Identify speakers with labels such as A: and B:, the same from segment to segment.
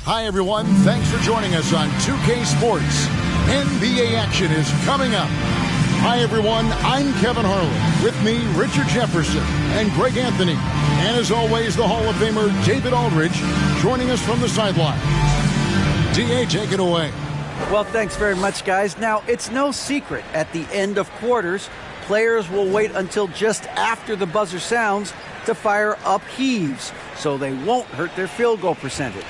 A: Hi, everyone. Thanks for joining us on 2K Sports. NBA action is coming up. Hi, everyone. I'm Kevin Harlan. With me, Richard Jefferson and Greg Anthony. And as always, the Hall of Famer David Aldridge joining us from the sidelines. D.A., take it away.
B: Well, thanks very much, guys. Now, it's no secret at the end of quarters, players will wait until just after the buzzer sounds to fire up heaves so they won't hurt their field goal percentage.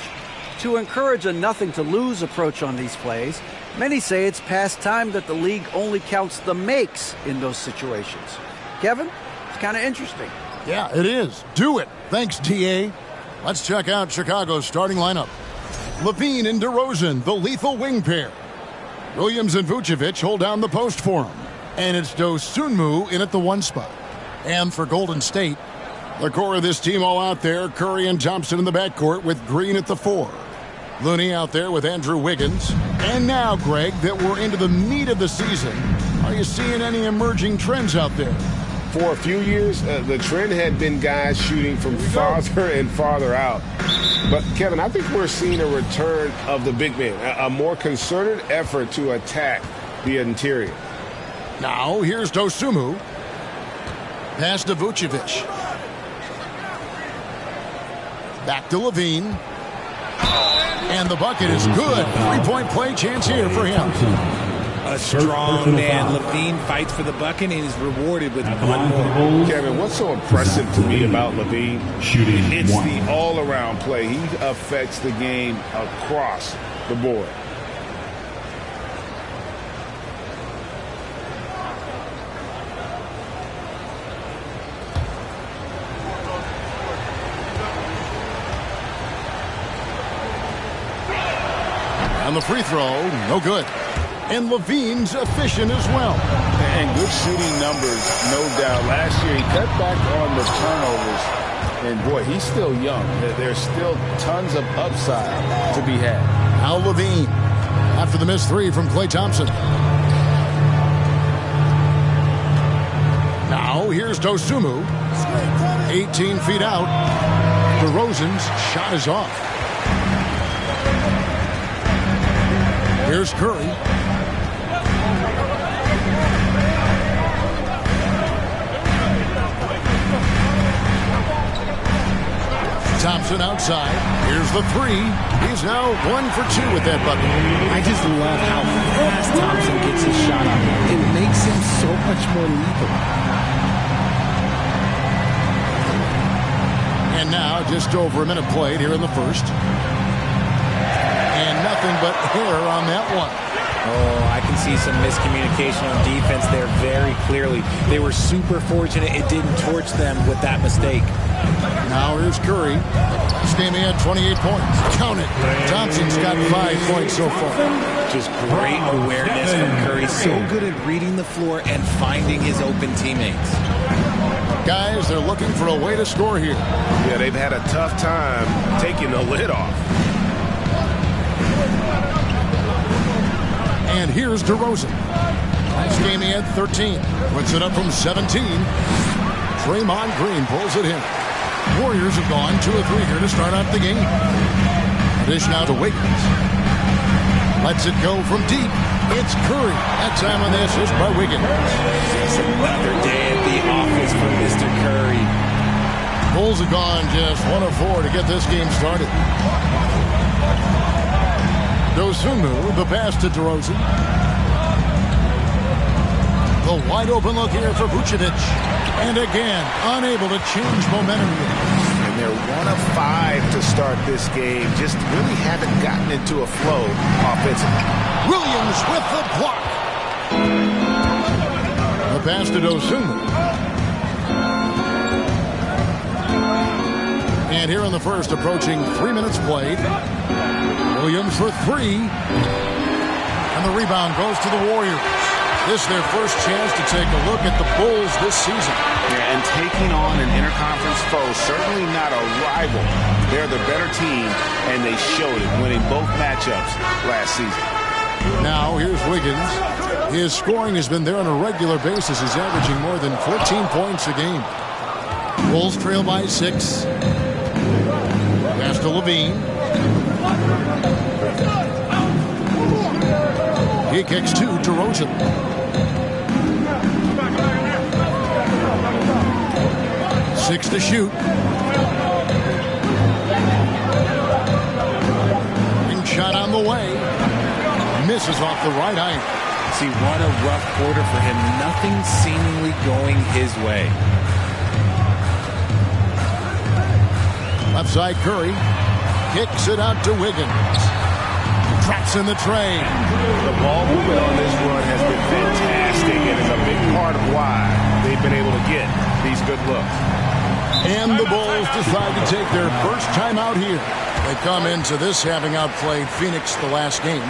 B: To encourage a nothing-to-lose approach on these plays, many say it's past time that the league only counts the makes in those situations. Kevin, it's kind of interesting.
A: Yeah, it is. Do it. Thanks, T.A. Let's check out Chicago's starting lineup. LaVine and DeRozan, the lethal wing pair. Williams and Vucevic hold down the post for him. And it's Dosunmu in at the 1 spot. And for Golden State, the core of this team all out there, Curry and Thompson in the backcourt with Green at the 4. Looney out there with Andrew Wiggins. And now, Greg, that we're into the meat of the season, are you seeing any emerging trends out there?
C: For a few years, the trend had been guys shooting from farther and farther out. But, Kevin, I think we're seeing a return of the big man, a more concerted effort to attack the interior.
A: Now, here's Dosunmu. Pass to Vucevic. Back to LaVine. And the bucket is good. 3-point play chance here for him.
D: A strong man. LaVine fights for the bucket and is rewarded with one more.
C: Kevin, what's so impressive to me about LaVine? It's the all-around play. He affects the game across the board.
A: And the free throw, no good. And LaVine's efficient as well.
C: And good shooting numbers, no doubt. Last year, he cut back on the turnovers. And, boy, he's still young. There's still tons of upside to be had.
A: Now LaVine, after the missed 3 from Klay Thompson. Now here's Dosunmu. 18 feet out. DeRozan's shot is off. Here's Curry. Thompson outside. Here's the 3. He's now 1 for 2 with that bucket.
D: I just love how fast Thompson gets his shot up. It makes him so much more lethal.
A: And now just over a minute played here in the first. And nothing but hair on that one.
D: Oh, I can see some miscommunication on defense there very clearly. They were super fortunate it didn't torch them with that mistake.
A: Now here's Curry. This game he had 28 points. Count it. Thompson's got 5 points so far.
D: Just great awareness from Curry. So good at reading the floor and finding his open teammates.
A: Guys, they're looking for a way to score here.
C: Yeah, they've had a tough time taking the lid off.
A: And here's DeRozan. Last game he had 13. Puts it up from 17. Draymond Green pulls it in. Warriors have gone 2 of 3 here to start out the game. Dish now to Wiggins. Lets it go from deep. It's Curry. That time on the assist by Wiggins.
D: It's another day at the office for Mr. Curry.
A: Bulls have gone just 1 of 4 to get this game started. Dosunmu, the pass to DeRozan. The wide open look here for Vucevic. And again, unable to change momentum here.
C: And they're 1 of 5 to start this game. Just really haven't gotten into a flow offensively.
A: Williams with the block. The pass to Dosunmu. And here in the first, approaching 3 minutes played. Williams for 3. And the rebound goes to the Warriors. This is their first chance to take a look at the Bulls this season.
C: Yeah, and taking on an interconference foe, certainly not a rival. They're the better team, and they showed it, winning both matchups last season.
A: Now, here's Wiggins. His scoring has been there on a regular basis. He's averaging more than 14 points a game. Bulls trail by 6. Pass to LaVine. He kicks to DeRozan. Six to shoot. Ring shot on the way. Misses off the right iron.
D: See, what a rough quarter for him. Nothing seemingly going his way.
A: Left side Curry. Kicks it out to Wiggins. Traps in the train.
C: The ball movement on this run has been fantastic and is a big part of why they've been able to get these good looks.
A: And the Bulls decide to take their first time out here. They come into this having outplayed Phoenix the last game.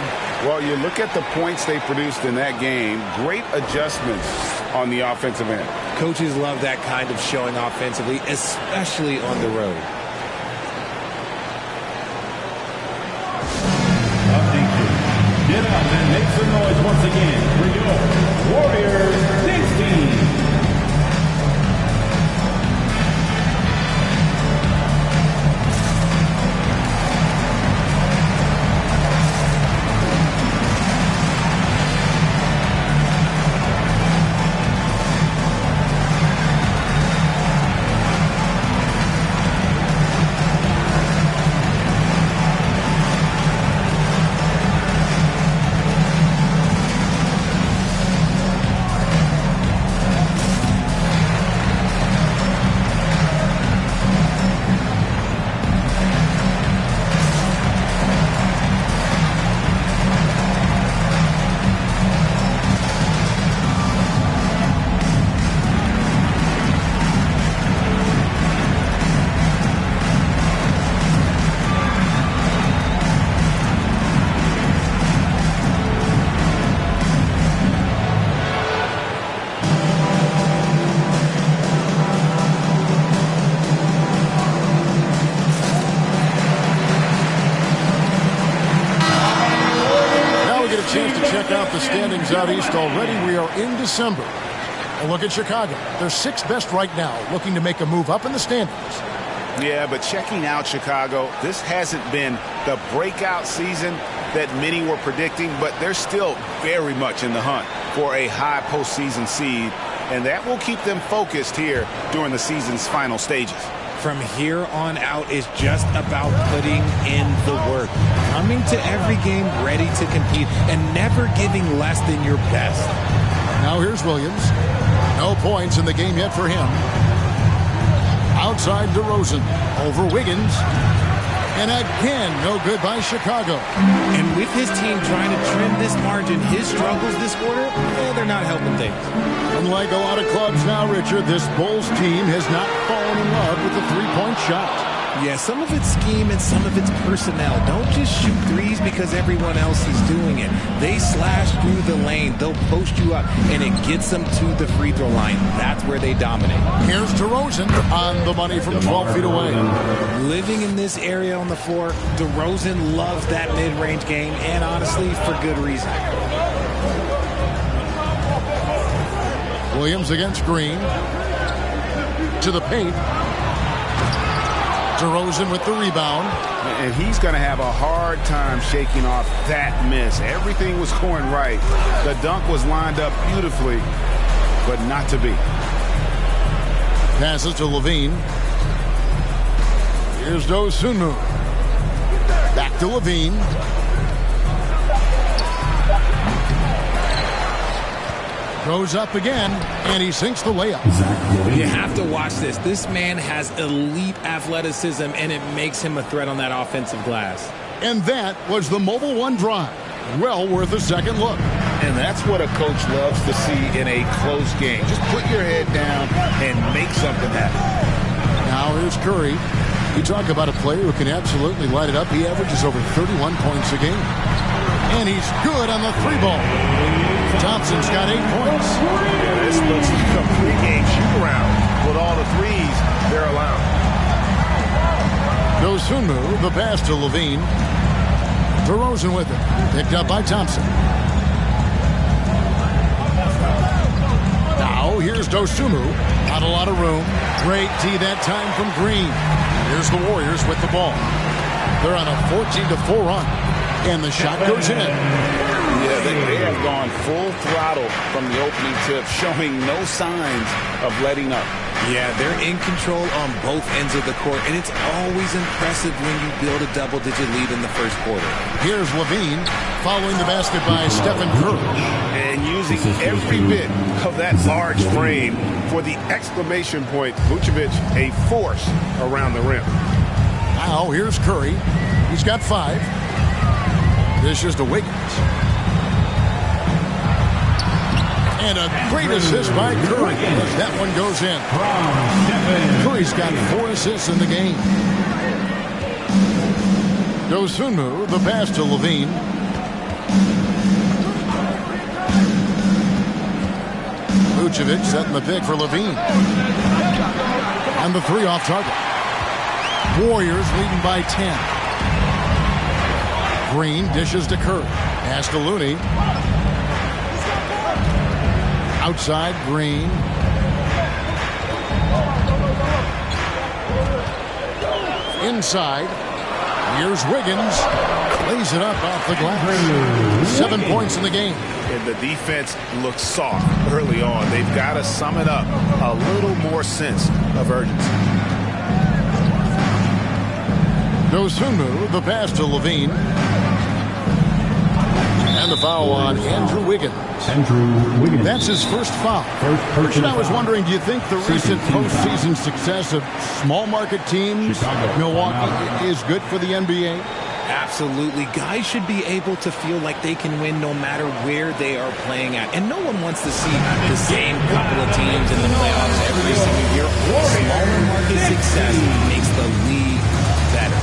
C: Well, you look at the points they produced in that game. Great adjustments on the offensive end.
D: Coaches love that kind of showing offensively, especially on the road.
E: Get up and make some noise once again for your Warriors Knicks team.
A: The standings out east already. We are in December. A look at Chicago. They're sixth best right now, looking to make a move up in the standings.
F: Yeah, but checking out Chicago, this hasn't been the breakout season that many were predicting, but they're still very much in the hunt for a high postseason seed, and that will keep them focused here during the season's final stages.
D: From here on out is just about putting in the work, coming to every game ready to compete, and never giving less than your best.
A: Now here's Williams. No points in the game yet for him. Outside DeRozan. Over Wiggins. And again, no good by Chicago.
D: And with his team trying to trim this margin, his struggles this quarter, they're not helping things.
A: Unlike a lot of clubs now, Richard, this Bulls team has not fallen in love with the three-point shot.
D: Yeah, some of it's scheme and some of it's personnel. Don't just shoot threes because everyone else is doing it. They slash through the lane. They'll post you up, and it gets them to the free throw line. That's where they dominate.
A: Here's DeRozan on the money from 12 feet away.
D: Living in this area on the floor, DeRozan loves that mid-range game, and honestly, for good reason.
A: Williams against Green. To the paint. DeRozan with the rebound.
F: And he's going to have a hard time shaking off that miss. Everything was going right. The dunk was lined up beautifully, but not to be.
A: Passes to Levine. Here's Dosunmu. Back to Levine. Goes up again, and he sinks the layup.
D: You have to watch this. This man has elite athleticism, and it makes him a threat on that offensive glass.
A: And that was the Mobile One drive. Well worth a second look.
F: And that's what a coach loves to see in a close game. Just put your head down and make something happen.
A: Now here's Curry. You talk about a player who can absolutely light it up. He averages over 31 points a game. And he's good on the three ball. Thompson's got 8 points.
C: Yeah, this looks like a pregame shoot-around with all the threes they're allowing.
A: Dosunmu, the pass to Levine. DeRozan with it. Picked up by Thompson. Now here's Dosunmu. Not a lot of room. Great D that time from Green. Here's the Warriors with the ball. They're on a 14-4 run. And the shot goes in.
F: Yeah, They have gone full throttle from the opening tip, showing no signs of letting up.
D: Yeah, they're in control on both ends of the court, and it's always impressive when you build a double-digit lead in the first quarter.
A: Here's Levine following the basket by Stephen Curry.
F: And using every bit of that large frame for the exclamation point. Vucevic, a force around the rim.
A: Now here's Curry. He's got 5. Dishes to Wiggins. And a great assist by Curry as that one goes in. Curry's got 4 assists in the game. Dosunmu, the pass to Levine. Vucevic setting the pick for Levine. And the 3 off target. Warriors leading by 10. Green dishes to Curry. Pass to Looney. Outside, Green. Inside. Here's Wiggins. Lays it up off the glass. 7 points in the game.
F: And the defense looks soft early on. They've got to sum it up. A little more sense of urgency.
A: Dosunmu, the pass to Levine. And the foul on Andrew Wiggins. That's his first foul. Richard, I was wondering, do you think the recent postseason success of small market teams, Milwaukee, is good for the NBA?
D: Absolutely. Guys should be able to feel like they can win no matter where they are playing at. And no one wants to see the same couple of teams in the playoffs every single year. Smaller market success makes the league better.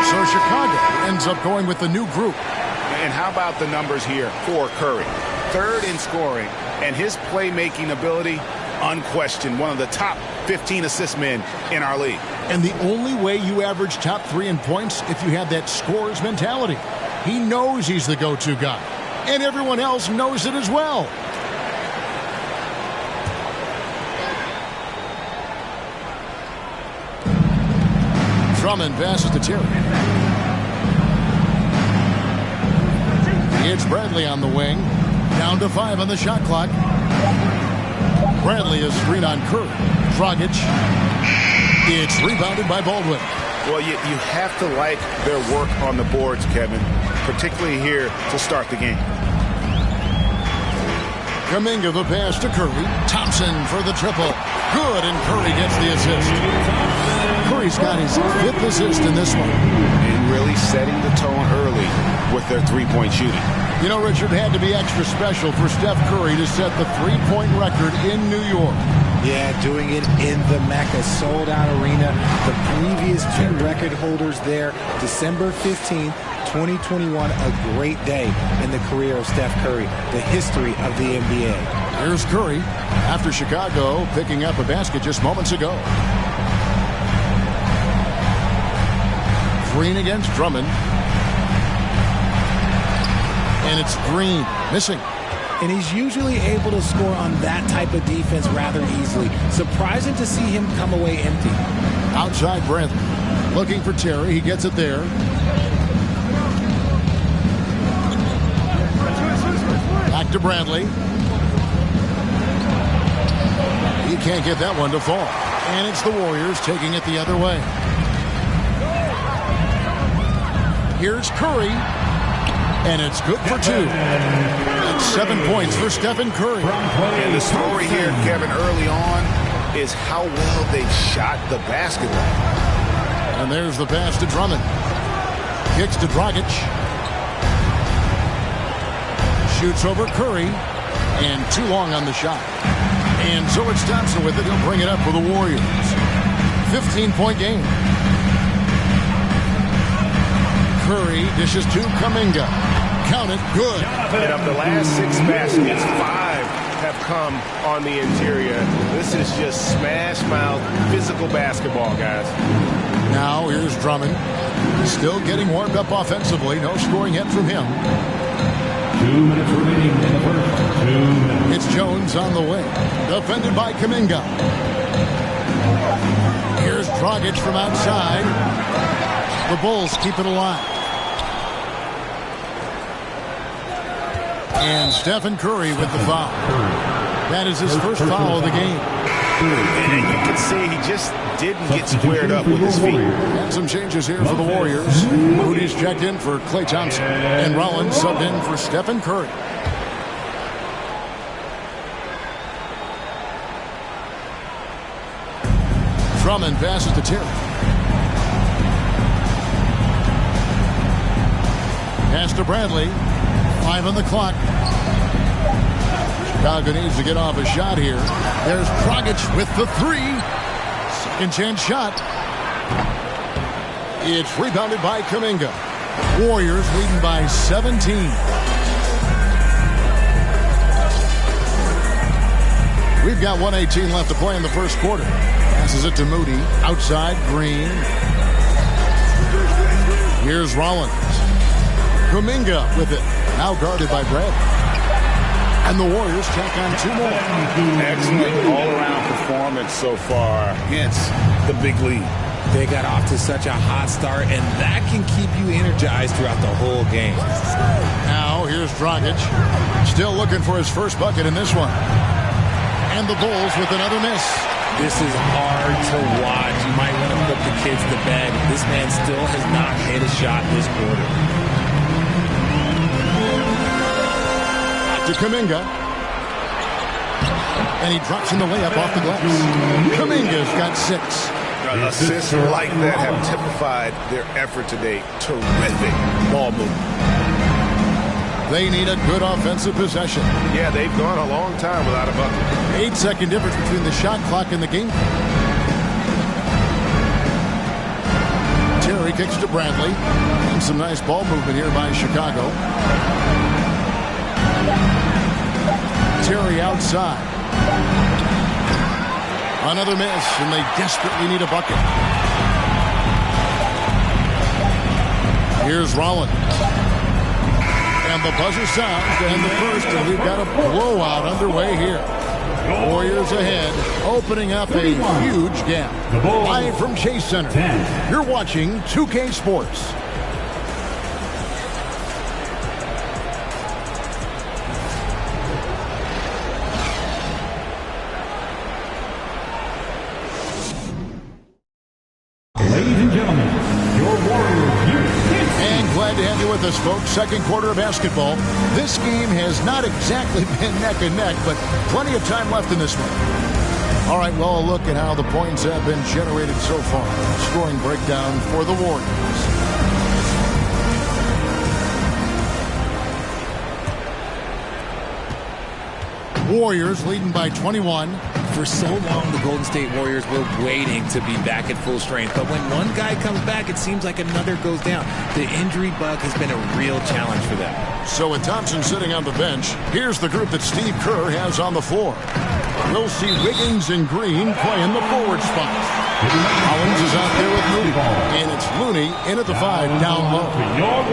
A: So Chicago ends up going with the new group.
F: And how about the numbers here for Curry? 3rd in scoring, and his playmaking ability, unquestioned, one of the top 15 assist men in our league.
A: And the only way you average top 3 in points if you have that scorer's mentality. He knows he's the go-to guy, and everyone else knows it as well. Drummond passes to Terry. It's Bradley on the wing. Down to 5 on the shot clock. Bradley is screen on Curry. Dragic. It's rebounded by Baldwin.
F: Well, you have to like their work on the boards, Kevin, particularly here to start the game.
A: Kuminga the pass to Curry. Thompson for the triple. Good, and Curry gets the assist. Curry's got his 5th assist in this one.
F: And really setting the tone early with their three-point shooting.
A: You know, Richard, it had to be extra special for Steph Curry to set the three-point record in New York.
D: Yeah, doing it in the Mecca sold-out arena. The previous 2 record holders there, December 15th, 2021, a great day in the career of Steph Curry, the history of the NBA.
A: Here's Curry after Chicago picking up a basket just moments ago. Green against Drummond. And it's Green missing.
D: And he's usually able to score on that type of defense rather easily. Surprising to see him come away empty.
A: Outside Bradley. Looking for Terry. He gets it there. Back to Bradley. He can't get that one to fall. And it's the Warriors taking it the other way. Here's Curry. And it's good for 2. That's 7 points for Stephen Curry.
F: And the story here, Kevin, early on is how well they've shot the basketball.
A: And there's the pass to Drummond. Kicks to Dragic. Shoots over Curry. And too long on the shot. And Zolich Thompson with it. He'll bring it up for the Warriors. 15-point game. Curry dishes to Kuminga. Count it. Good.
C: And of the last 6 baskets, 5 have come on the interior. This is just smash mouth physical basketball, guys.
A: Now here's Drummond. Still getting warmed up offensively. No scoring yet from him.
E: 2 minutes remaining in the first. 2 minutes.
A: It's Jones on the wing. Defended by Kuminga. Here's Dragic from outside. The Bulls keep it alive. And Stephen Curry with the foul. That is his first foul of the game.
C: And you can see he just didn't get squared up with his feet.
A: And some changes here for the Warriors. Moody's checked in for Klay Thompson. And Rollins subbed in for Stephen Curry. Drummond passes to Terry. Pass to Bradley. 5 on the clock. Chicago needs to get off a shot here. There's Dragic with the 3. Second chance shot. It's rebounded by Kuminga. Warriors leading by 17. We've got 1:18 left to play in the first quarter. Passes it to Moody. Outside, Green. Here's Rollins. Kuminga with it. Now guarded by Brad. And the Warriors tack on 2 more.
F: Excellent all-around performance so far against the big lead.
D: They got off to such a hot start, and that can keep you energized throughout the whole game.
A: Now here's Dragic. Still looking for his first bucket in this one. And the Bulls with another miss.
D: This is hard to watch. You might want to put the kids to bed. This man still has not hit a shot this quarter.
A: To Kuminga. And he drops in the layup off the glass. Kuminga's got 6.
C: Assists like that have typified their effort today. Terrific ball movement.
A: They need a good offensive possession.
C: Yeah, they've gone a long time without a bucket.
A: 8-second difference between the shot clock and the game. Terry kicks to Bradley. And some nice ball movement here by Chicago. Terry outside. Another miss, and they desperately need a bucket. Here's Rollins. And the buzzer sounds to end the first, and we've got a blowout underway here. Warriors ahead, opening up a huge gap. Live from Chase Center, you're watching 2K Sports. With us, folks. Second quarter of basketball. This game has not exactly been neck and neck, but plenty of time left in this one. All right, well, a look at how the points have been generated so far. Scoring breakdown for the Warriors. Warriors leading by 21.
D: For so long, the Golden State Warriors were waiting to be back at full strength. But when one guy comes back, it seems like another goes down. The injury bug has been a real challenge for them.
A: So with Thompson sitting on the bench, here's the group that Steve Kerr has on the floor. We'll see Wiggins and Green playing the forward spot. Collins is out there with Moody. And it's Looney in at the 5 down low.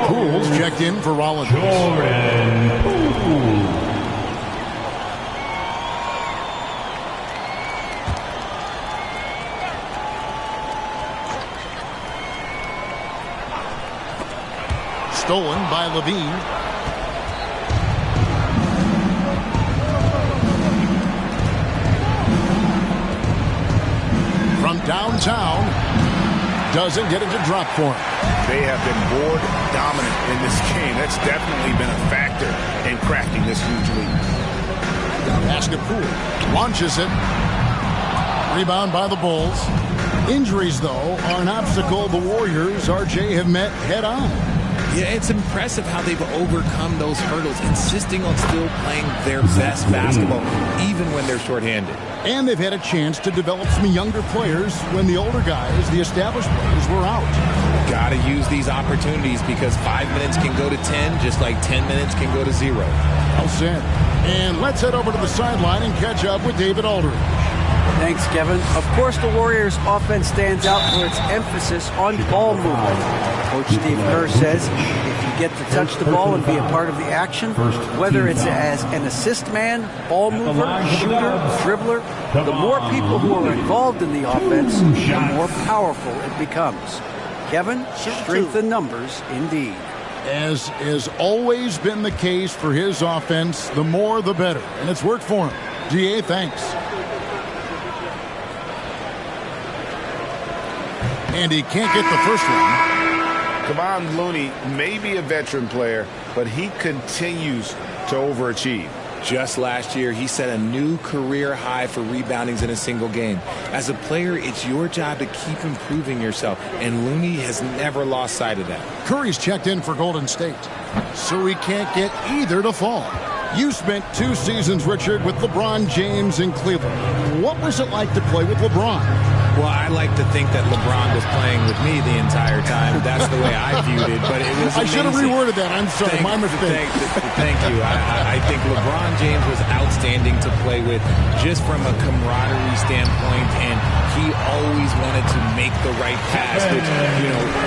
A: Poole's checked in for Rollins.
E: Jordan Poole.
A: Stolen by Levine. from downtown. Doesn't get it to drop for him.
F: They have been board dominant in this game. That's definitely been a factor in cracking this huge lead.
A: Pass to Poole. Launches it. Rebound by the Bulls. Injuries, though, are an obstacle the Warriors, RJ, have met head-on.
D: Yeah, it's impressive how they've overcome those hurdles, insisting on still playing their best basketball, even when they're shorthanded.
A: And they've had a chance to develop some younger players when the older guys, the established players, were out.
D: Got to use these opportunities because 5 minutes can go to 10, just like 10 minutes can go to 0.
A: Well said. And let's head over to the sideline and catch up with David Aldridge.
B: Thanks, Kevin. Of course, the Warriors' offense stands out for its emphasis on ball movement. Coach Steve Kerr says if you get to touch the ball and be a part of the action, whether it's as an assist man, ball mover, shooter, dribbler, the more people who are involved in the offense, the more powerful it becomes. Kevin, strength in numbers indeed.
A: As has always been the case for his offense, the more the better. And it's worked for him. DA, thanks. And he can't get the first one.
F: Kevon Looney may be a veteran player, but he continues to overachieve.
D: Just last year, he set a new career high for reboundings in a single game. As a player, it's your job to keep improving yourself, and Looney has never lost sight of that.
A: Curry's checked in for Golden State, so he can't get either to fall. You spent 2 seasons, Richard, with LeBron James in Cleveland. What was it like to play with LeBron?
D: Well, I like to think that LeBron was playing with me the entire time. That's the way I viewed it, but it was amazing.
A: I should have reworded that. I'm sorry, my mistake.
D: Thank you. I think LeBron James was outstanding to play with just from a camaraderie standpoint, and he always wanted to make the right pass, which,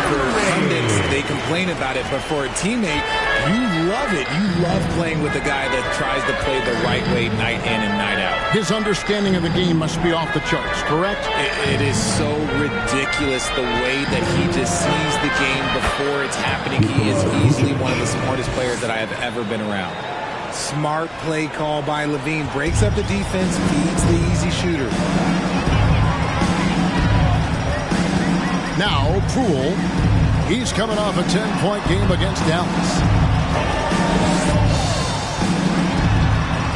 D: for pundits, they complain about it, but for a teammate, you love it. You love playing with a guy that tries to play the right way night in and night out.
A: His understanding of the game must be off the charts, correct?
D: It is so ridiculous the way that he just sees the game before it's happening. He is easily one of the smartest players that I have ever been around. Smart play call by Levine. Breaks up the defense, feeds the easy shooter.
A: Now, Poole. He's coming off a 10-point game against Dallas.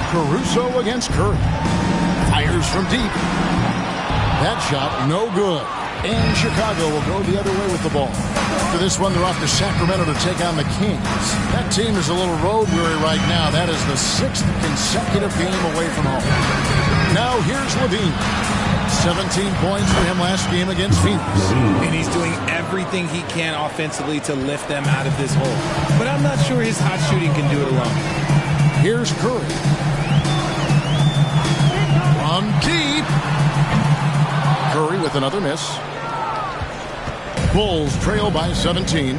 A: Caruso against Curry. Fires from deep. That shot, no good. And Chicago will go the other way with the ball. For this one, they're off to Sacramento to take on the Kings. That team is a little road weary right now. That is the 6th consecutive game away from home. Now here's Levine. 17 points for him last game against Phoenix.
D: And he's doing everything he can offensively to lift them out of this hole. But I'm not sure his hot shooting can do it alone.
A: Here's Curry. From deep. Curry with another miss. Bulls trail by 17.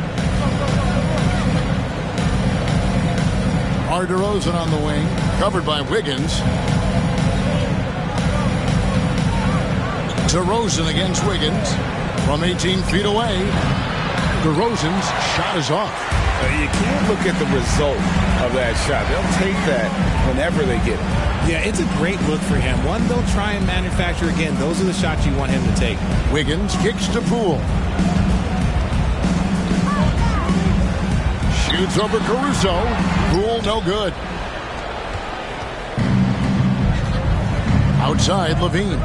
A: DeRozan on the wing. Covered by Wiggins. DeRozan against Wiggins. From 18 feet away. DeRozan's shot is off.
F: You can't look at the result of that shot. They'll take that whenever they get it.
D: Yeah, it's a great look for him. One they'll try and manufacture again. Those are the shots you want him to take.
A: Wiggins kicks to Poole. Shoots over Caruso. Poole no good. Outside Levine.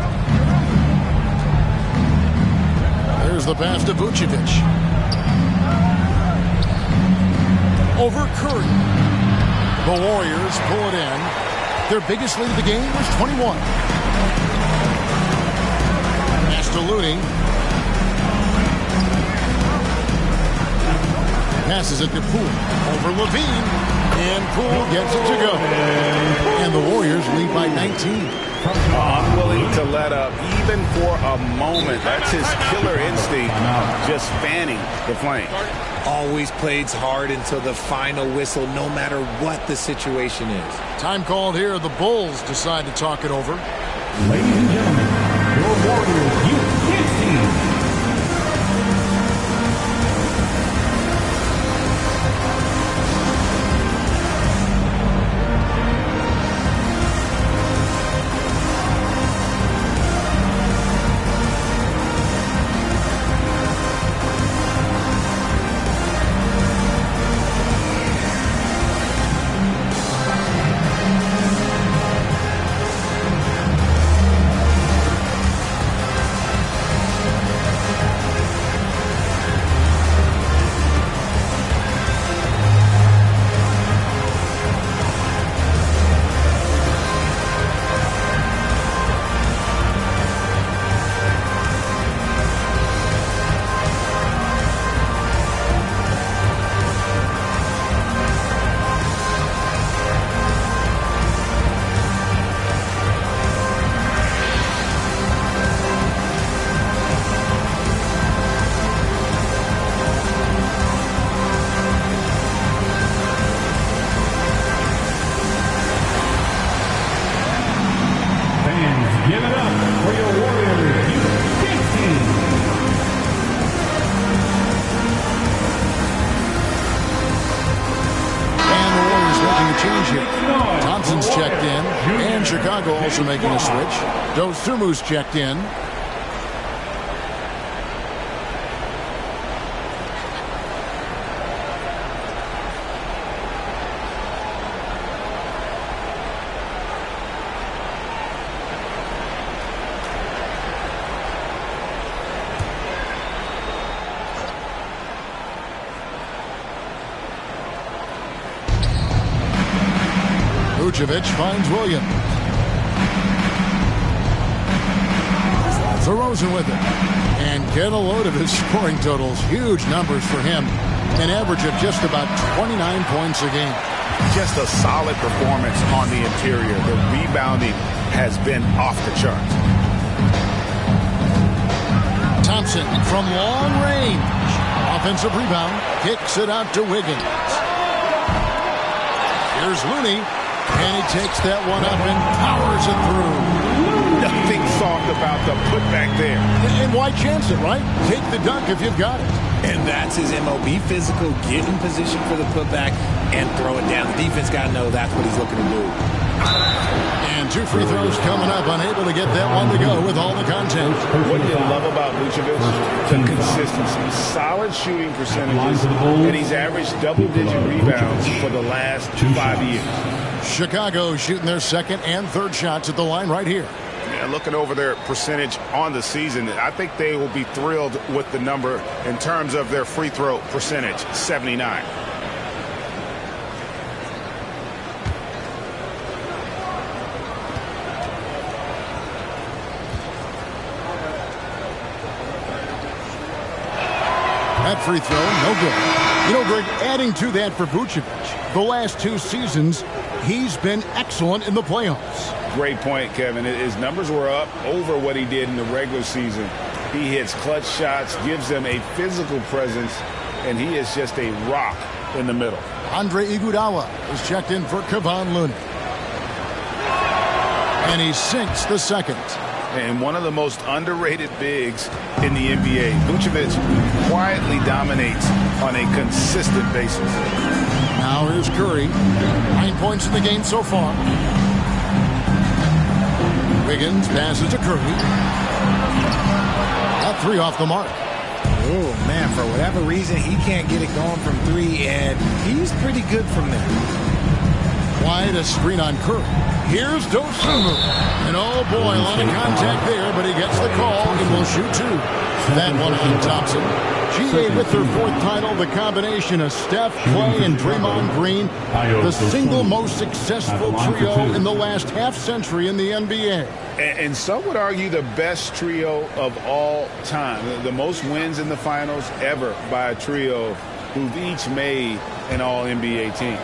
A: There's the pass to Vucevic. Over Curry. The Warriors pull it in. Their biggest lead of the game was 21. Pass to Looney. Passes it to Poole. Over Levine. And Poole gets it to go. And the Warriors lead by 19.
F: Unwilling to let up, even for a moment. That's his killer instinct, just fanning the flame.
D: Always plays hard until the final whistle, no matter what the situation is.
A: Time called here. The Bulls decide to talk it over.
E: Ladies and gentlemen, your Warriors U16.
A: also making a switch. Dosumu's checked in. Vucevic finds Williams. DeRozan with it. And get a load of his scoring totals. Huge numbers for him. An average of just about 29 points a game.
F: Just a solid performance on the interior. The rebounding has been off the charts.
A: Thompson from long range. Offensive rebound. Kicks it out to Wiggins. Here's Looney. And he takes that one up and powers it through.
F: Nothing soft about the putback there.
A: And why chance it, right? Take the dunk if you've got it.
D: And that's his MO. Be physical, get in position for the putback, and throw it down. The defense got to know that's what he's looking to do.
A: And 2 free throws coming up, unable to get that one to go with all the content.
C: What do you love about Vucevic? The consistency. Solid shooting percentages, and he's averaged double-digit rebounds for the last 5 years.
A: Chicago shooting their second and third shots at the line right here.
F: Yeah, looking over their percentage on the season, I think they will be thrilled with the number in terms of their free throw percentage, 79.
A: That free throw, no good. You know, Greg, adding to that for Vucevic, the last 2 seasons, he's been excellent in the playoffs.
C: Great point, Kevin. His numbers were up over what he did in the regular season. He hits clutch shots, gives them a physical presence, and he is just a rock in the middle.
A: Andre Iguodala is checked in for Kevon Looney. And he sinks the second.
F: And one of the most underrated bigs in the NBA. Vucevic quietly dominates on a consistent basis.
A: Now here's Curry. 9 points in the game so far. Wiggins passes to Curry. That 3 off the mark.
D: Oh, man, for whatever reason, he can't get it going from 3, and he's pretty good from there.
A: Wide a screen on Curry. Here's Dosunmu. And oh boy, a lot of contact there, but he gets the call and will shoot 2. That one on Thompson. GA with their 4th title, the combination of Steph, Clay, and Draymond Green, the single most successful trio in the last half-century in the NBA.
C: And some would argue the best trio of all time. The most wins in the finals ever by a trio who've each made an All-NBA team.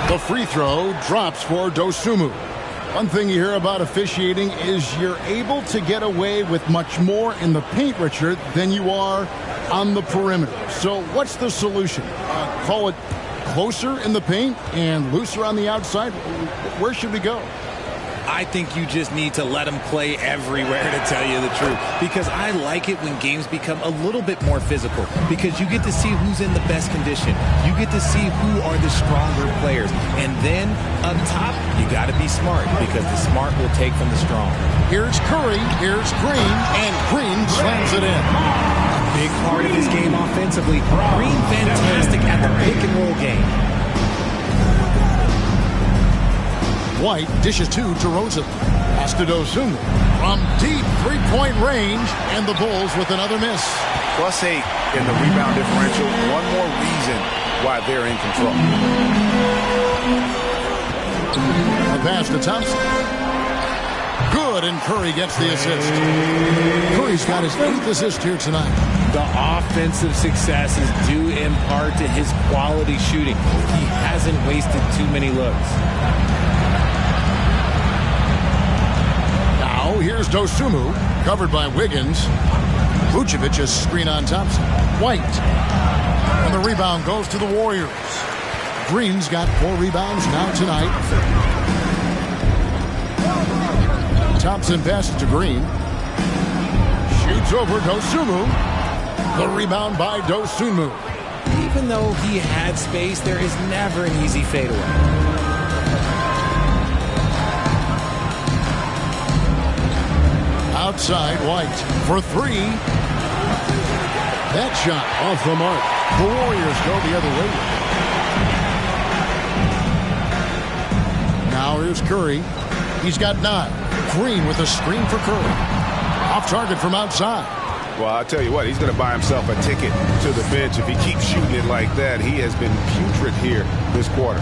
A: The free throw drops for Dosunmu. One thing you hear about officiating is you're able to get away with much more in the paint, Richard, than you are on the perimeter. So what's the solution? Call it closer in the paint and looser on the outside? Where should we go?
D: I think you just need to let them play everywhere, to tell you the truth. Because I like it when games become a little bit more physical. Because you get to see who's in the best condition. You get to see who are the stronger players. And then, up top, you got to be smart. Because the smart will take from the strong.
A: Here's Curry. Here's Green. And Green slams it in.
D: Big part of this game offensively. Green fantastic at the pick-and-roll game.
A: White dishes to DeRozan. Pass to Dosunmu. From deep three-point range, and the Bulls with another miss.
F: +8 in the rebound differential. One more reason why they're in control.
A: A pass to Thompson. Good, and Curry gets the assist. Curry's got his 8th assist here tonight.
D: The offensive success is due in part to his quality shooting. He hasn't wasted too many looks.
A: Here's Dosunmu, covered by Wiggins. Vucevic a screen on Thompson. White. And the rebound goes to the Warriors. Green's got 4 rebounds now tonight. Thompson passes to Green. Shoots over Dosunmu. The rebound by Dosunmu.
D: even though he had space, there is never an easy fadeaway.
A: Outside, White for three. That shot off the mark. The Warriors go the other way. Now here's Curry. He's got 9. Green with a screen for Curry. Off target from outside.
F: Well, I'll tell you what, he's going to buy himself a ticket to the bench if he keeps shooting it like that. He has been putrid here this quarter.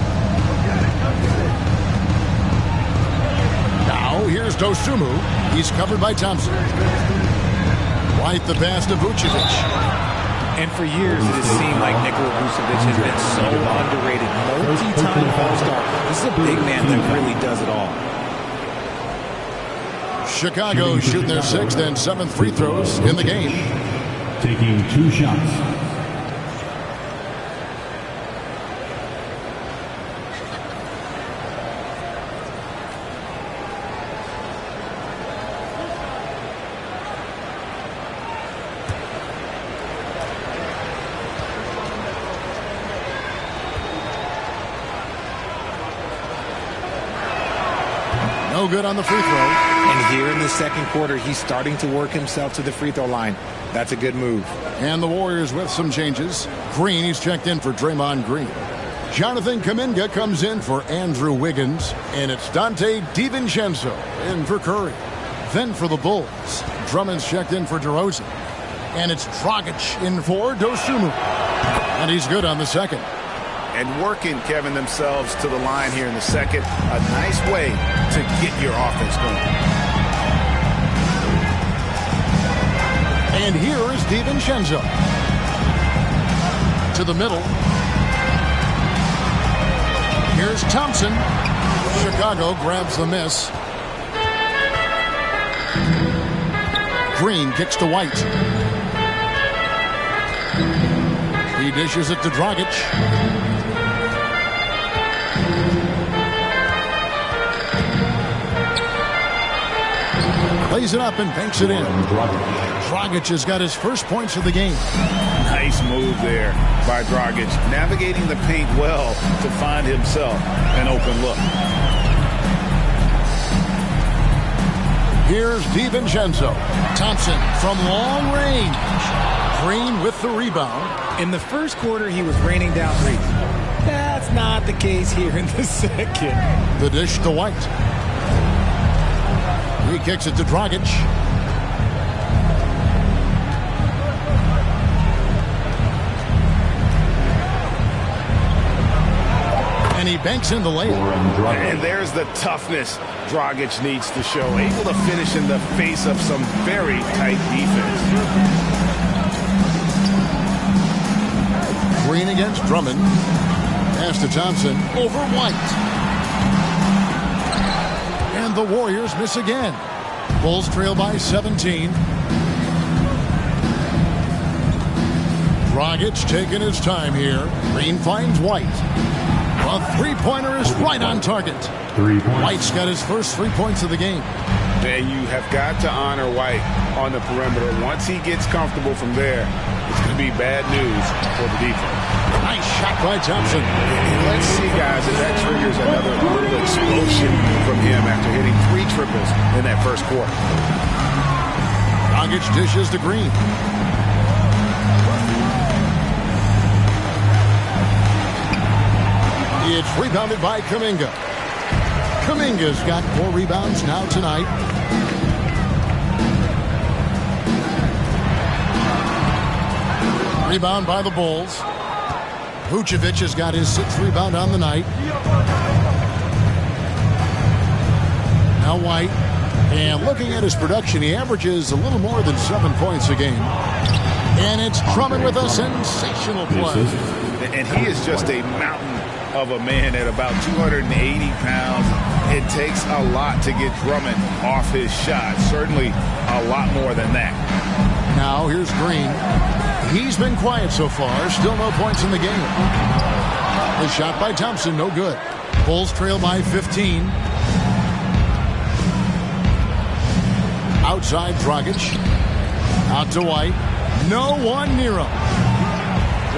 A: Now here's Dosunmu. He's covered by Thompson. White the pass to Vucevic.
D: And for years, it has seemed like Nikola Vucevic has been so underrated. Multi-time All-Star. This is a big man that really does it all.
A: Chicago shooting their 6th and 7th free throws in the game.
E: Taking 2 shots.
A: No good on the free throw.
D: And here in the second quarter, he's starting to work himself to the free throw line. That's a good move.
A: And the Warriors with some changes. Green, he's checked in for Draymond Green. Jonathan Kuminga comes in for Andrew Wiggins. And it's Dante DiVincenzo in for Curry. Then for the Bulls, Drummond's checked in for DeRozan. And it's Dragic in for Dosunmu. And he's good on the second.
F: And working, Kevin, themselves to the line here in the second. A nice way to get your offense going.
A: And here is DiVincenzo. To the middle. Here's Thompson. Chicago grabs the miss. Green kicks to White. He dishes it to Dragic. Lays it up and banks it in. Dragic has got his first points of the game.
F: Nice move there by Dragic, navigating the paint well to find himself an open look.
A: Here's DiVincenzo. Thompson from long range. Green with the rebound.
D: In the first quarter, he was raining down threes. That's not the case here in the second.
A: The dish to White. He kicks it to Dragic. And he banks in the layup.
F: And there's the toughness Dragic needs to show. Able to finish in the face of some very tight defense.
A: Green against Drummond. Pass to Thompson over White. And the Warriors miss again. Bulls trail by 17. Dragic taking his time here. Green finds White. A three-pointer is right on target.
E: 3 points.
A: White's got his first 3 points of the game.
F: And you have got to honor White on the perimeter. Once he gets comfortable from there, it's going to be bad news for the defense.
A: Nice shot by Thompson.
F: And let's see, guys, if that triggers another little explosion from him after hitting 3 triples in that first quarter.
A: Dragic dishes to Green. It's rebounded by Kuminga. Kuminga's got 4 rebounds now tonight. Rebound by the Bulls. Vucevic has got his 6th rebound on the night. Now White. And looking at his production, he averages a little more than 7 points a game. And it's Drummond with a sensational play.
F: And he is just a mountain of a man at about 280 pounds. It takes a lot to get Drummond off his shot. Certainly a lot more than that.
A: Now here's Green. He's been quiet so far. Still no points in the game. The shot by Thompson, no good. Bulls trail by 15. Outside Dragic. Out to White. No one near him.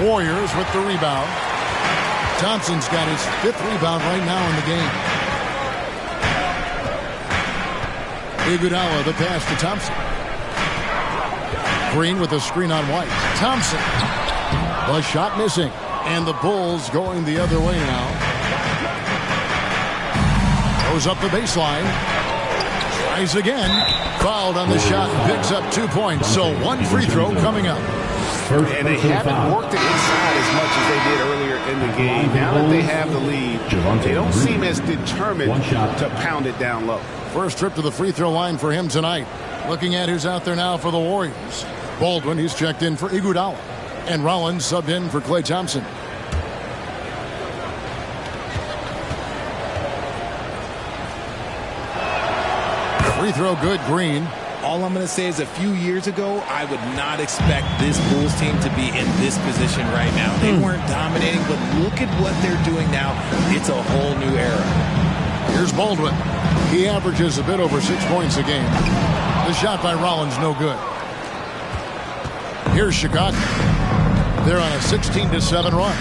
A: Warriors with the rebound. Thompson's got his 5th rebound right now in the game. Iguodala, the pass to Thompson. Green with a screen on White. Thompson. The shot missing. And the Bulls going the other way now. Goes up the baseline. Tries again. Fouled on the shot. Picks up 2 points. So 1 free throw coming up.
F: And they haven't worked it inside as much as they did earlier in the game. Now that they have the lead, they don't seem as determined to pound it down low.
A: First trip to the free throw line for him tonight. Looking at who's out there now for the Warriors. Baldwin, he's checked in for Iguodala. And Rollins subbed in for Klay Thompson. Free throw good, Green.
D: All I'm going to say is a few years ago, I would not expect this Bulls team to be in this position right now. They weren't dominating, but look at what they're doing now. It's a whole new era.
A: Here's Baldwin. He averages a bit over 6 points a game. The shot by Rollins, no good. Here's Chicago. They're on a 16-7 run.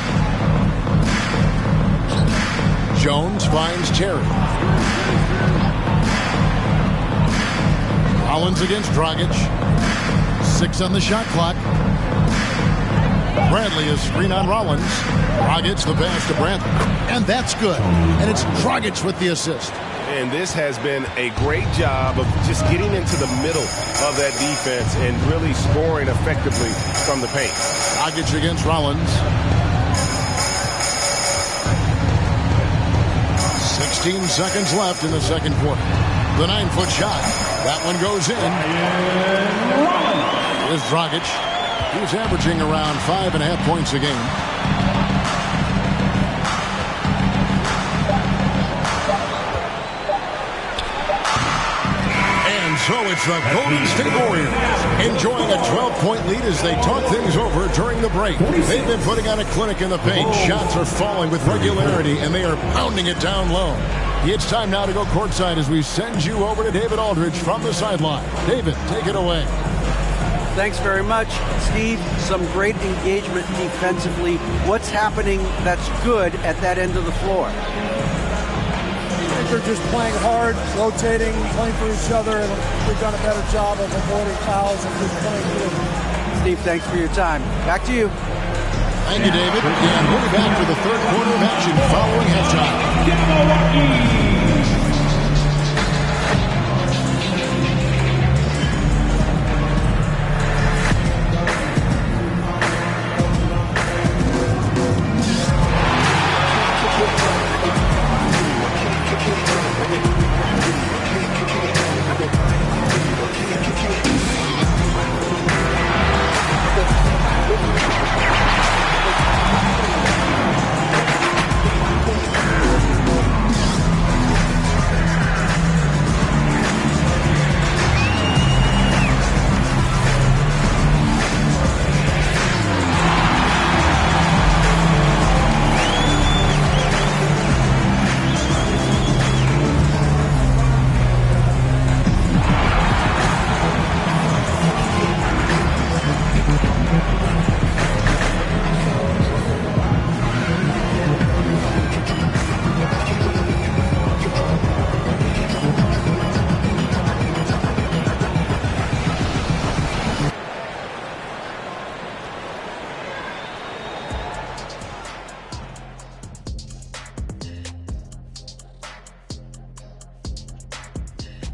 A: Jones finds Terry. Rollins against Dragic. 6 on the shot clock. Bradley is screen on Rollins. Dragic the pass to Bradley. And that's good. And it's Dragic with the assist.
C: And this has been a great job of just getting into the middle of that defense and really scoring effectively from the paint.
A: Dragic against Rollins. 16 seconds left in the second quarter. The 9-foot shot. That one goes in. Here's Dragic. He's averaging around 5.5 points a game. And so it's the Golden State Warriors enjoying a 12-point lead as they talk things over during the break. They've been putting on a clinic in the paint. Shots are falling with regularity, and they are pounding it down low. It's time now to go courtside as we send you over to David Aldridge from the sideline. David, take it away.
B: Thanks very much, Steve. Some great engagement defensively. What's happening that's good at that end of the floor?
G: I think they're just playing hard, rotating, playing for each other, and we've done a better job of avoiding fouls and just playing good.
B: Steve, thanks for your time. Back to you.
A: Thank you, David. And we'll be back for the third quarter of action following halftime.
E: Milwaukee.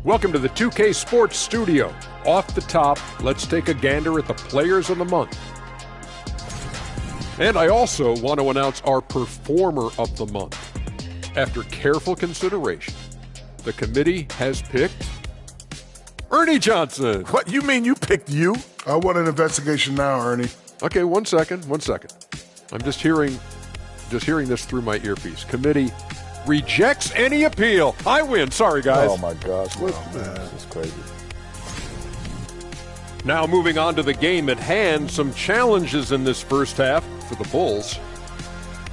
H: Welcome to the 2K Sports Studio. Off the top, let's take a gander at the Players of the Month. And I also want to announce our Performer of the Month. After careful consideration, the committee has picked Ernie Johnson.
I: What, you mean you picked you? I want an investigation now, Ernie.
H: Okay, one second. I'm just hearing this through my earpiece. Committee rejects any appeal. I win. Sorry, guys.
I: Oh, my gosh. What, man? This is crazy.
H: Now moving on to the game at hand, some challenges in this first half for the Bulls.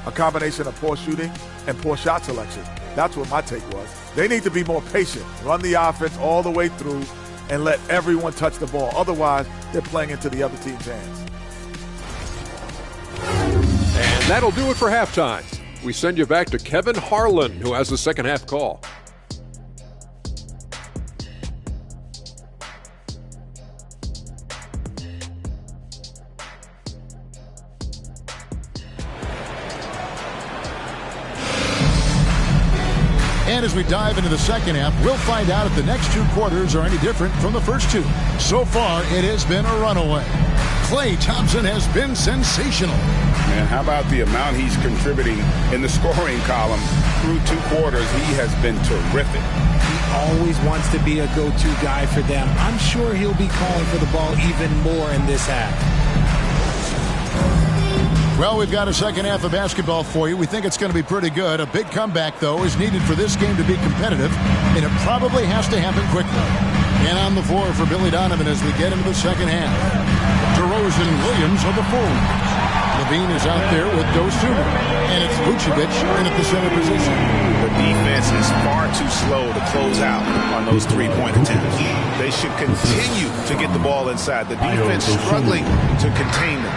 J: A combination of poor shooting and poor shot selection. That's what my take was. They need to be more patient, run the offense all the way through, and let everyone touch the ball. Otherwise, they're playing into the other team's hands.
H: That'll do it for halftime. We send you back to Kevin Harlan, who has the second half call.
A: And as we dive into the second half, we'll find out if the next two quarters are any different from the first two. So far, it has been a runaway. Klay Thompson has been sensational.
F: Man, how about the amount he's contributing in the scoring column through two quarters? He has been terrific.
D: He always wants to be a go-to guy for them. I'm sure he'll be calling for the ball even more in this half.
A: Well, we've got a second half of basketball for you. We think it's going to be pretty good. A big comeback, though, is needed for this game to be competitive, and it probably has to happen quickly. And on the floor for Billy Donovan as we get into the second half. DeRozan and Williams are the forwards. LaVine is out there with Dosunmu, and it's Vucevic in at the center position.
F: The defense is far too slow to close out on those three-point attempts. They should continue to get the ball inside. The defense struggling to contain them.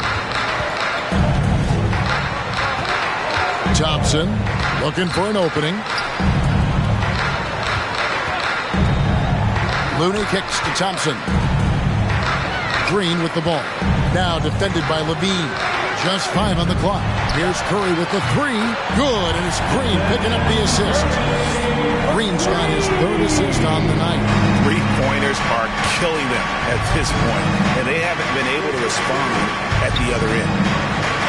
A: Thompson looking for an opening. Looney kicks to Thompson. Green with the ball. Now defended by LaVine. Just 5 on the clock. Here's Curry with the three. Good, and it's Green picking up the assist. Green's got his third assist on the night.
F: Three-pointers are killing them at this point, and they haven't been able to respond at the other end.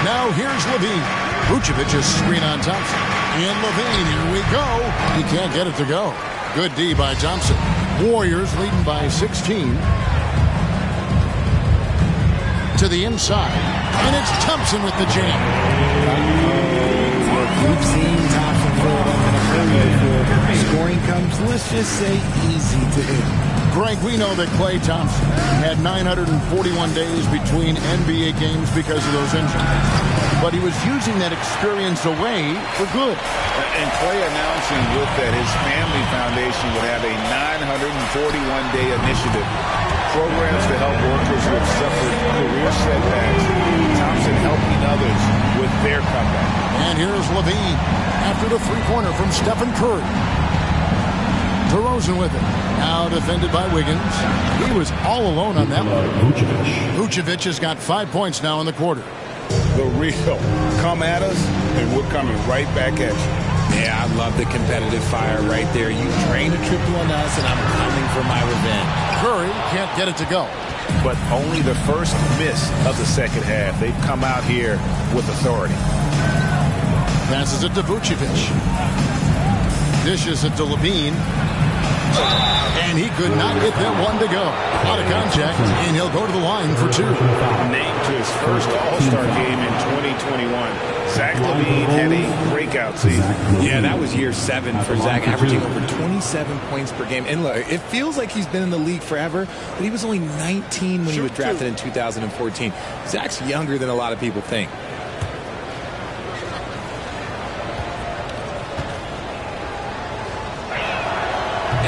A: Now here's LaVine. Vucevic is screen on Thompson. And LaVine, here we go. He can't get it to go. Good D by Thompson. Warriors leading by 16. To the inside. And it's Thompson with the jam.
D: We've seen Thompson fill it up in a hurry before. Scoring comes, let's just say, easy to him.
A: Greg, we know that Klay Thompson had 941 days between NBA games because of those injuries. But he was using that experience away for good.
F: And Klay announcing with that his family foundation would have a 941-day initiative. Programs to help workers who have suffered career setbacks. Thompson helping others with their comeback.
A: And here's LaVine after the three-pointer from Stephen Curry. DeRozan with it. Now defended by Wiggins. He was all alone on that one. Vucevic has got 5 points now in the quarter.
F: The real come at us, and we're coming right back at you.
D: Yeah, I love the competitive fire right there. You drained a triple on us, and I'm coming for my revenge.
A: Curry can't get it to go.
F: But only the first miss of the second half. They've come out here with authority.
A: Passes it to Vucevic. Dishes it to LaVine. And he could not get that one to go. Out of contact, and he'll go to the line for two.
F: Named to his first All-Star game in 2021. Zach LaVine had a breakout season.
D: Yeah, that was year 7 for Zach, averaging over 27 points per game. And look, it feels like he's been in the league forever, but he was only 19 when he was drafted in 2014. Zach's younger than a lot of people think.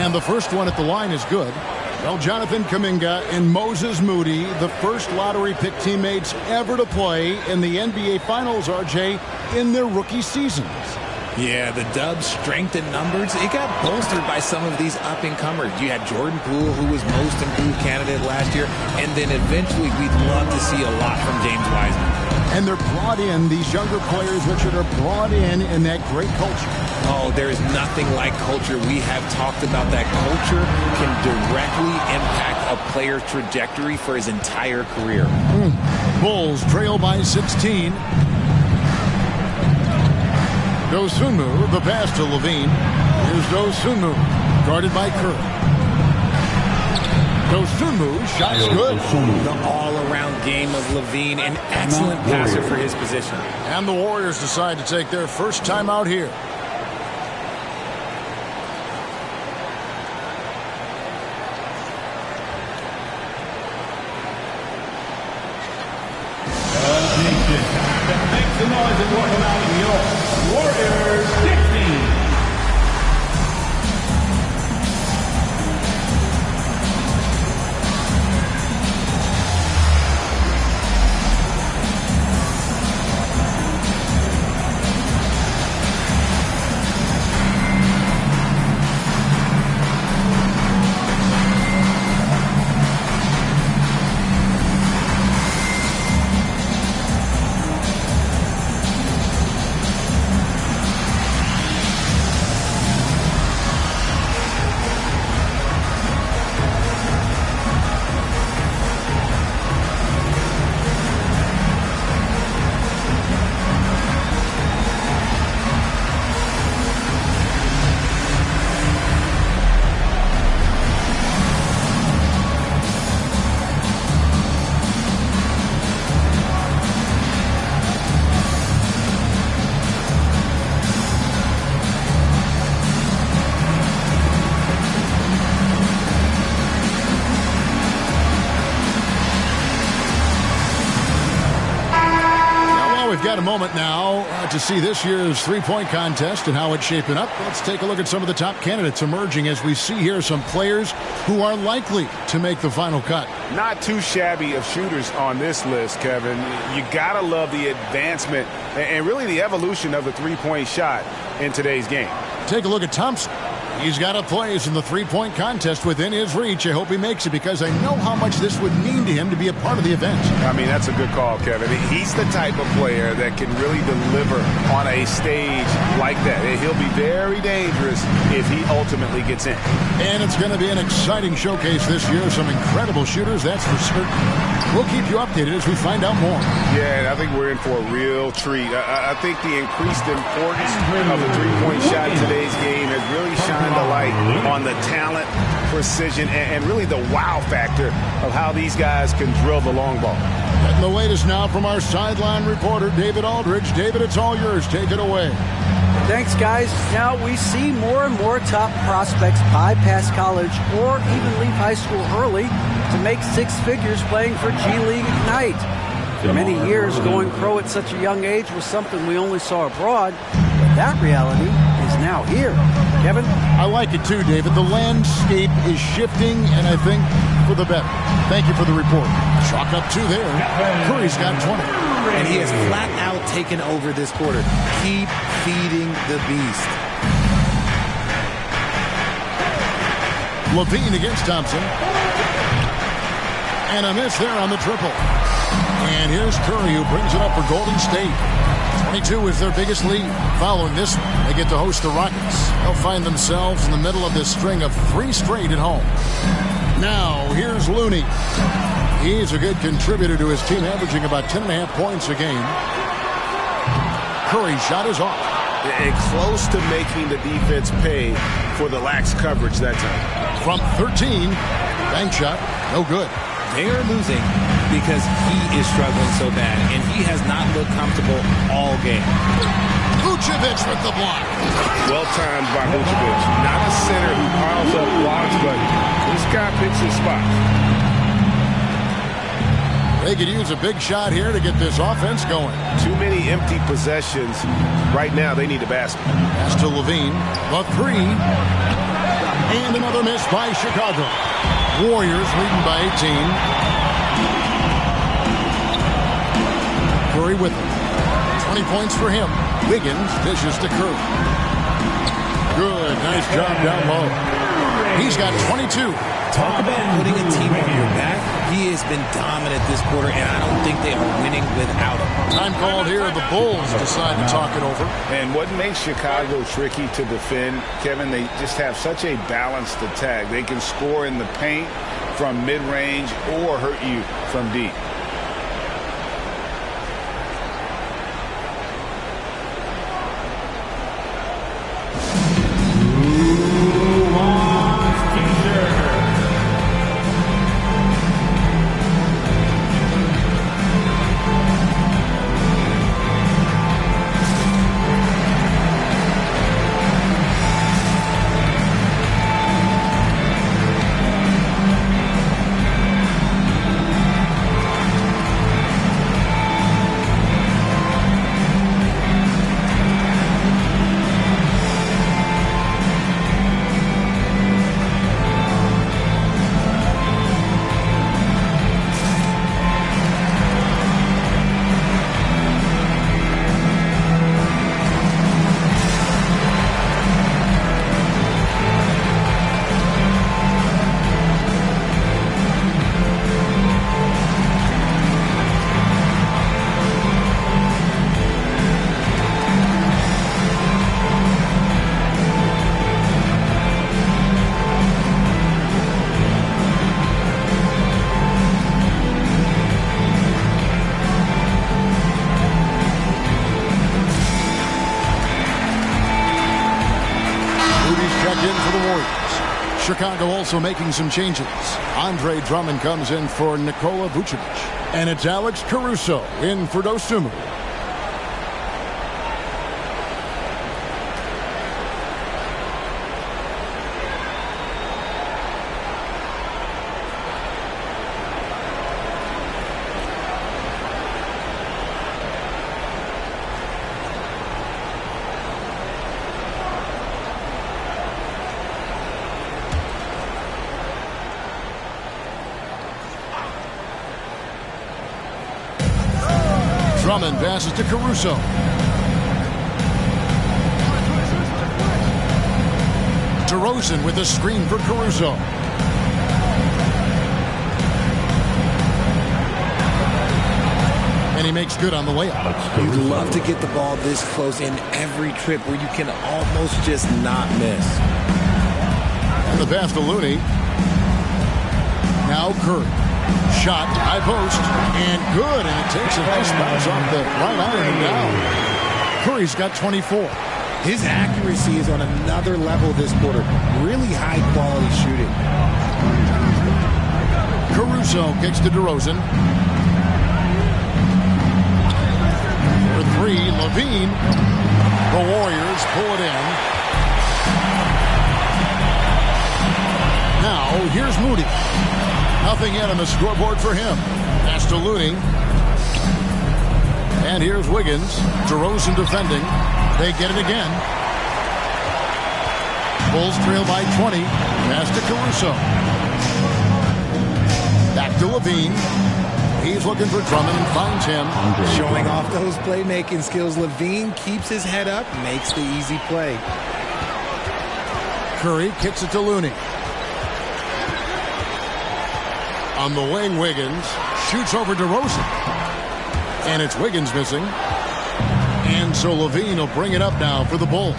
A: And the first one at the line is good. Well, Jonathan Kuminga and Moses Moody, the first lottery pick teammates ever to play in the NBA Finals, RJ, in their rookie seasons.
D: Yeah, the Dubs' strength in numbers, it got bolstered by some of these up-and-comers. You had Jordan Poole, who was most improved candidate last year, and then eventually we'd love to see a lot from James Wiseman.
A: And they're brought in, these younger players, Richard, are brought in that great culture.
D: Oh, there is nothing like culture. We have talked about that. Culture can directly impact a player's trajectory for his entire career.
A: Bulls trail by 16. Dosunmu, the pass to LaVine. Here's Dosunmu, guarded by Curry. Dosunmu, shot's good.
D: The all-around game of LaVine, an excellent passer for his position.
A: And the Warriors decide to take their first time out here.
E: Make some noise and welcome out your Warriors 16.
A: got a moment now to see this year's three-point contest and how it's shaping up. Let's take a look at some of the top candidates emerging as we see here some players who are likely to make the final cut.
F: Not too shabby of shooters on this list, Kevin. You got to love the advancement and really the evolution of the three-point shot in today's game.
A: Take a look at Thompson. He's got a place in the three-point contest within his reach. I hope he makes it because I know how much this would mean to him to be a part of the event.
F: I mean, that's a good call, Kevin. He's the type of player that can really deliver on a stage like that. He'll be very dangerous if he ultimately gets in.
A: And it's going to be an exciting showcase this year. Some incredible shooters, that's for certain. We'll keep you updated as we find out more.
F: Yeah, I think we're in for a real treat. I think the increased importance of the three-point shot in today's game has really shined a light on the talent, precision, and really the wow factor of how these guys can drill the long ball.
A: And the latest now from our sideline reporter, David Aldridge. David, it's all yours. Take it away.
B: Thanks, guys. Now we see more and more top prospects bypass college or even leave high school early to make six figures playing for G League Ignite. For many years, going pro at such a young age was something we only saw abroad, but that reality is now here. Kevin?
A: I like it too, David. The landscape is shifting, and I think for the better. Thank you for the report. Chalk up two there. Curry's got 20.
D: And he has flat out taken over this quarter. Keep feeding the beast.
A: Levine against Thompson. And a miss there on the triple. And here's Curry, who brings it up for Golden State. 22 is their biggest lead. Following this one, they get to host the Rockets. They'll find themselves in the middle of this string of 3 straight at home. Now, here's Looney. He's a good contributor to his team, averaging about 10.5 points a game. Curry's shot is off.
F: And close to making the defense pay for the lax coverage that time.
A: From 13, bank shot, no good.
D: They are losing because he is struggling so bad, and he has not looked comfortable all game.
A: Vucevic with the block.
C: Well timed by Vucevic. Not a center who piles up blocks, but this guy picks his spots.
A: They could use a big shot here to get this offense going.
C: Too many empty possessions. Right now, they need a basket.
A: Pass to Levine. The 3. And another miss by Chicago. Warriors leading by 18. Curry with him. 20 points for him. Wiggins dishes to Curry. Good. Nice job down low. He's got 22.
D: Talk about putting a team on your back. He has been dominant this quarter, and I don't think they are winning without him.
A: Time called here. The Bulls decide to talk it over.
F: And what makes Chicago tricky to defend, Kevin, they just have such a balanced attack. They can score in the paint from mid-range or hurt you from deep.
A: Chicago also making some changes. Andre Drummond comes in for Nikola Vucevic. And it's Alex Caruso in for Dosunmu. Drummond passes to Caruso. DeRozan with a screen for Caruso. And he makes good on the layup.
D: You'd love to get the ball this close in every trip where you can almost just not miss.
A: And the pass to Looney. Now Curry. Shot, high post, and good. And it takes a nice bounce off the right iron and down. Curry's got 24.
D: His accuracy is on another level this quarter. Really high quality shooting.
A: Caruso kicks to DeRozan. For three, Levine. The Warriors pull it in. Now, here's Moody. Nothing yet on the scoreboard for him. Pass to Looney. And here's Wiggins. DeRozan defending. They get it again. Bulls trail by 20. Pass to Caruso. Back to Levine. He's looking for Drummond and finds him.
D: Showing off those playmaking skills. Levine keeps his head up, makes the easy play.
A: Curry kicks it to Looney. On the wing, Wiggins shoots over DeRozan. And it's Wiggins missing. And so Levine will bring it up now for the Bulls.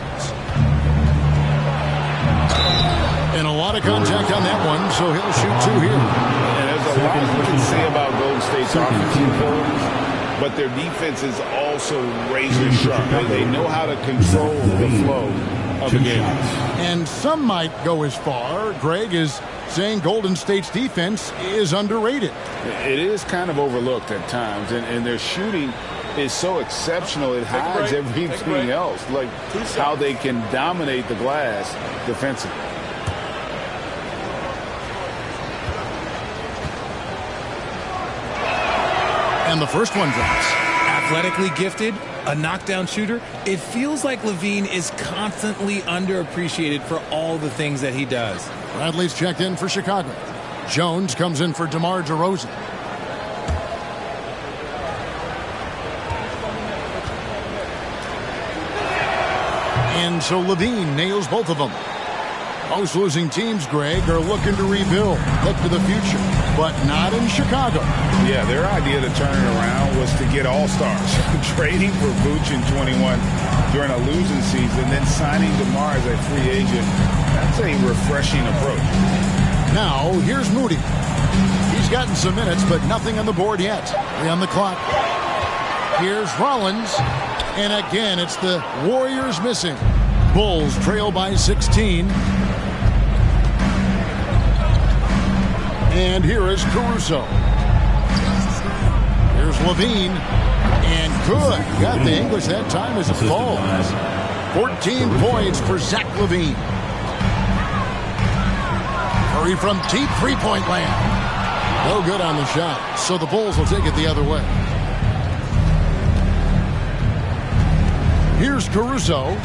A: And a lot of contact on that one, so he'll shoot two here.
F: And there's a lot you can say about Golden State's offensive abilities, but their defense is also razor sharp. They know how to control the flow of the game.
A: And some might go as far, Greg, is saying Golden State's defense is underrated.
F: It is kind of overlooked at times, and their shooting is so exceptional it hides everything else, like how they can dominate the glass defensively.
A: And the first one drops.
D: Athletically gifted, a knockdown shooter. It feels like Levine is constantly underappreciated for all the things that he does.
A: Bradley's checked in for Chicago. Jones comes in for DeMar DeRozan. And so Levine nails both of them. Most losing teams, Greg, are looking to rebuild, look to the future, but not in Chicago.
F: Yeah, their idea to turn it around was to get all-stars. Trading for Vooch in 21 during a losing season, then signing DeMar as a free agent. That's a refreshing approach.
A: Now, here's Moody. He's gotten some minutes, but nothing on the board yet. 3 on the clock. Here's Rollins. And again, it's the Warriors missing. Bulls trail by 16. And here is Caruso. Here's Levine. And good. Got the English that time as it falls. 14 points for Zach Levine. Curry from deep three-point land. No good on the shot. So the Bulls will take it the other way. Here's Caruso.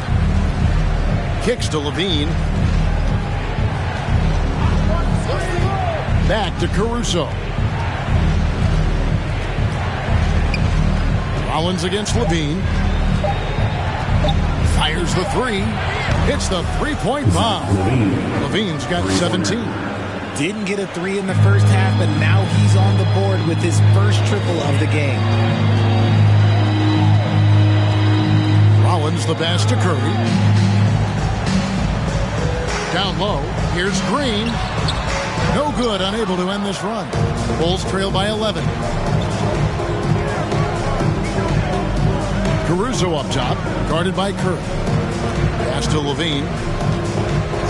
A: Kicks to Levine. Back to Caruso. Rollins against Levine. Fires the three. Hits the three-point bomb. Levine's got 17.
D: Didn't get a three in the first half, but now he's on the board with his first triple of the game.
A: Rollins the pass to Curry. Down low. Here's Green. No good, unable to end this run. Bulls trail by 11. Caruso up top, guarded by Curry. Pass to Levine.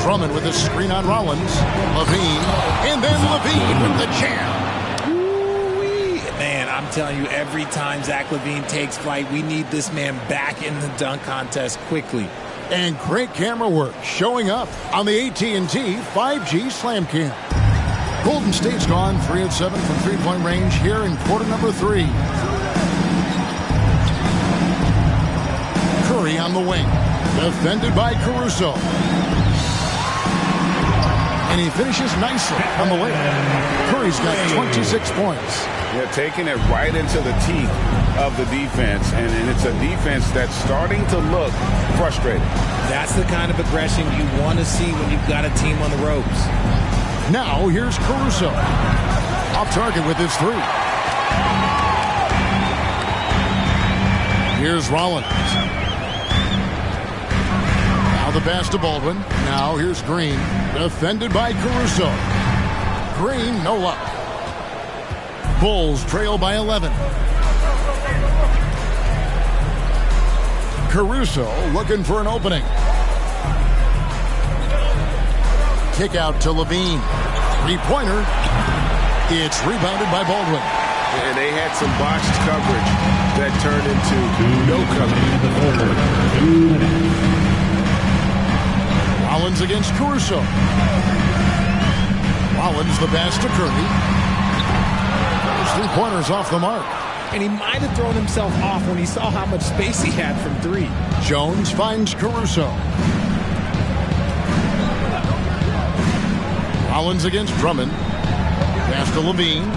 A: Drummond with a screen on Rollins. Levine, and then Levine with the jam.
D: Ooh-wee. Man, I'm telling you, every time Zach Levine takes flight, we need this man back in the dunk contest quickly.
A: And great camera work showing up on the AT&T 5G Slam Cam. Golden State's gone 3 of 7 from three-point range here in quarter number 3. Curry on the wing, defended by Caruso. And he finishes nicely on the layup. Curry's got 26 points.
F: They're taking it right into the teeth of the defense, and it's a defense that's starting to look frustrated.
D: That's the kind of aggression you want to see when you've got a team on the ropes.
A: Now here's Caruso. Off target with his three. Here's Rollins. Now the pass to Baldwin. Now here's Green. Defended by Caruso. Green, no luck. Bulls trail by 11. Caruso looking for an opening. Kick out to Levine. Three-pointer. It's rebounded by Baldwin.
C: And they had some botched coverage that turned into no coverage.
A: Rollins against Caruso. Rollins the pass to Curry. Those three-pointers off the mark.
D: And he might have thrown himself off when he saw how much space he had from three.
A: Jones finds Caruso. Rollins against Drummond. Pass to Levine.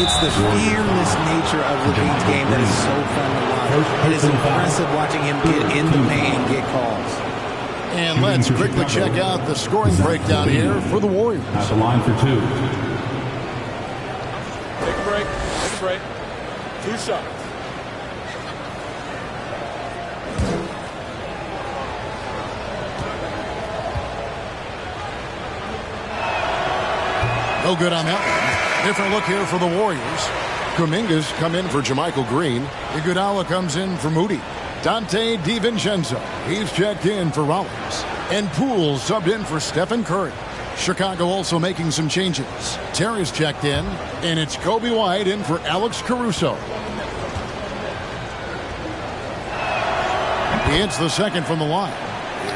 D: It's the fearless nature of Levine's game that is so fun to watch. It is impressive watching him get in the paint and get calls.
A: And let's quickly check out the scoring breakdown here for the Warriors.
E: At the line for two.
H: Take a break. Take a break. 2 shots.
A: No good on that one. Different look here for the Warriors. Kuminga's come in for JaMychal Green. Iguodala comes in for Moody. Dante DiVincenzo, he's checked in for Rollins. And Poole subbed in for Stephen Curry. Chicago also making some changes. Terry's checked in, and it's Kobe White in for Alex Caruso. He hits the second from the line.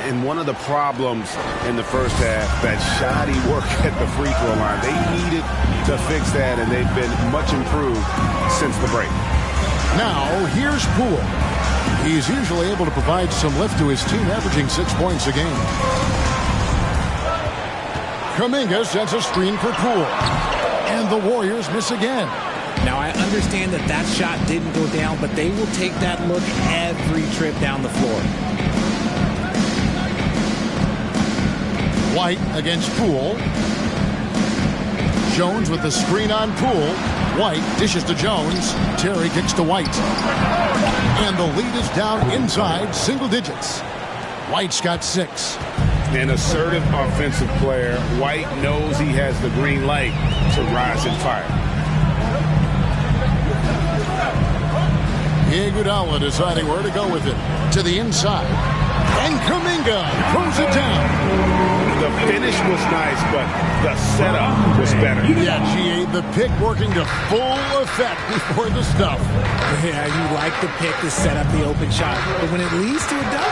F: And one of the problems in the first half, that shoddy work at the free throw line. They needed to fix that, and they've been much improved since the break.
A: Now, here's Poole. He's usually able to provide some lift to his team, averaging 6 points a game. Kuminga sends a screen for Poole. And the Warriors miss again.
D: Now, I understand that that shot didn't go down, but they will take that look every trip down the floor.
A: White against Poole. Jones with the screen on Poole. White dishes to Jones. Terry kicks to White. And the lead is down inside single digits. White's got 6.
F: An assertive offensive player. White knows he has the green light to rise and fire.
A: Iguodala deciding where to go with it. To the inside. And Kuminga throws it down.
F: The finish was nice, but the setup was better.
A: Yeah, GA, the pick working to full effect before the stuff.
D: Yeah, you like the pick to set up the open shot, but when it leads to a double,